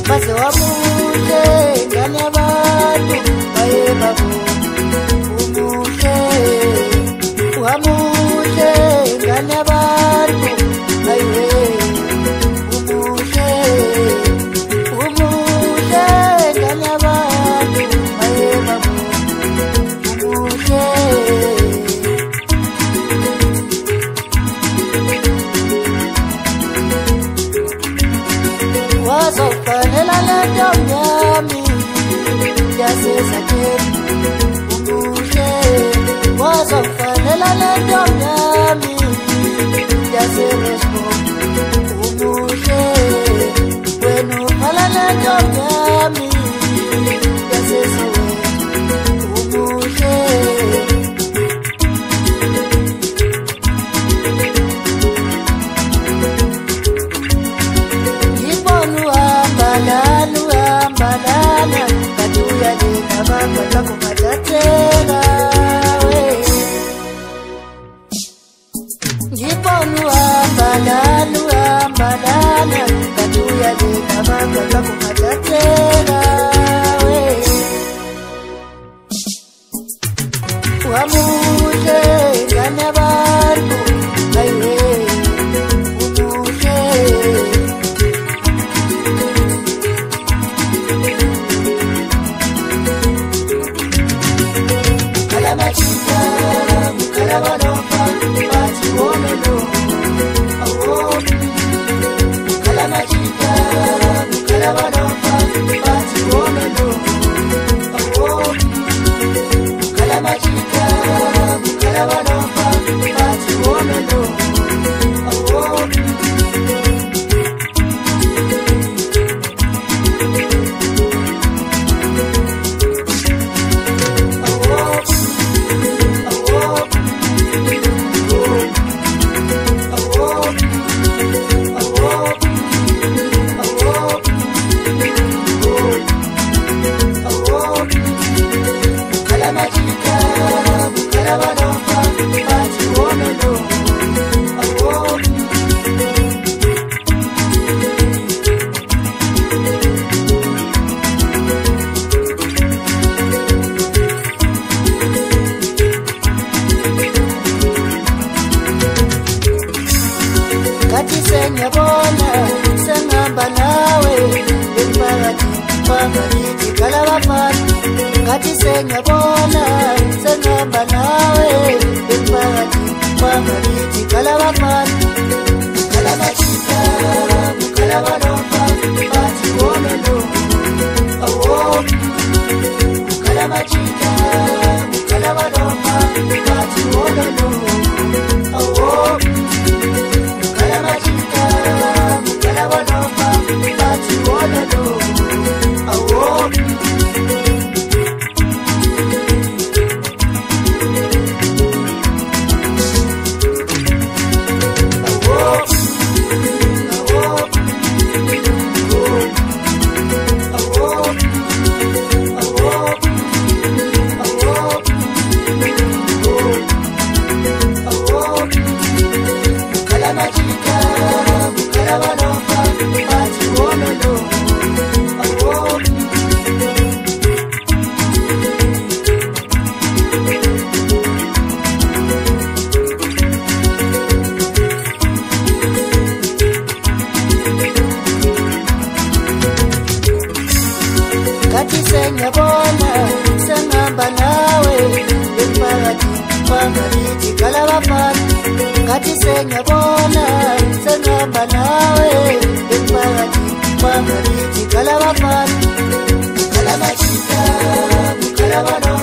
Base wamuhle ngane abantu baye babu umuhle wamuhle ngane abantu baye umuhle ngane abantu baye babu umuhle wazofanela lento yami yasezakeni umuhle wazofanela lento yami yaserespo umuhle wena ufala lento yami yasesoweto umuhle Balana katuya dina baka kumatatela we Jiponu balana katuya dina baka kumatatela we Wamuhle ngane abantu ayiwe umuhle Senyabona sengamba nawe emphakathi wangakithi kalabafana ngathi senyabona sengamba nawe emphakathi wangakithi kalabafana kalabachita kalabalomba bathi wona lo awo kalabachita kalabalomba bathi wona lo awo Senyabona sengamba nawe emphakathi wangakithi kalabafana ngathi senyabona sengamba nawe emphakathi wangakithi kalabafana kalabachita kalabano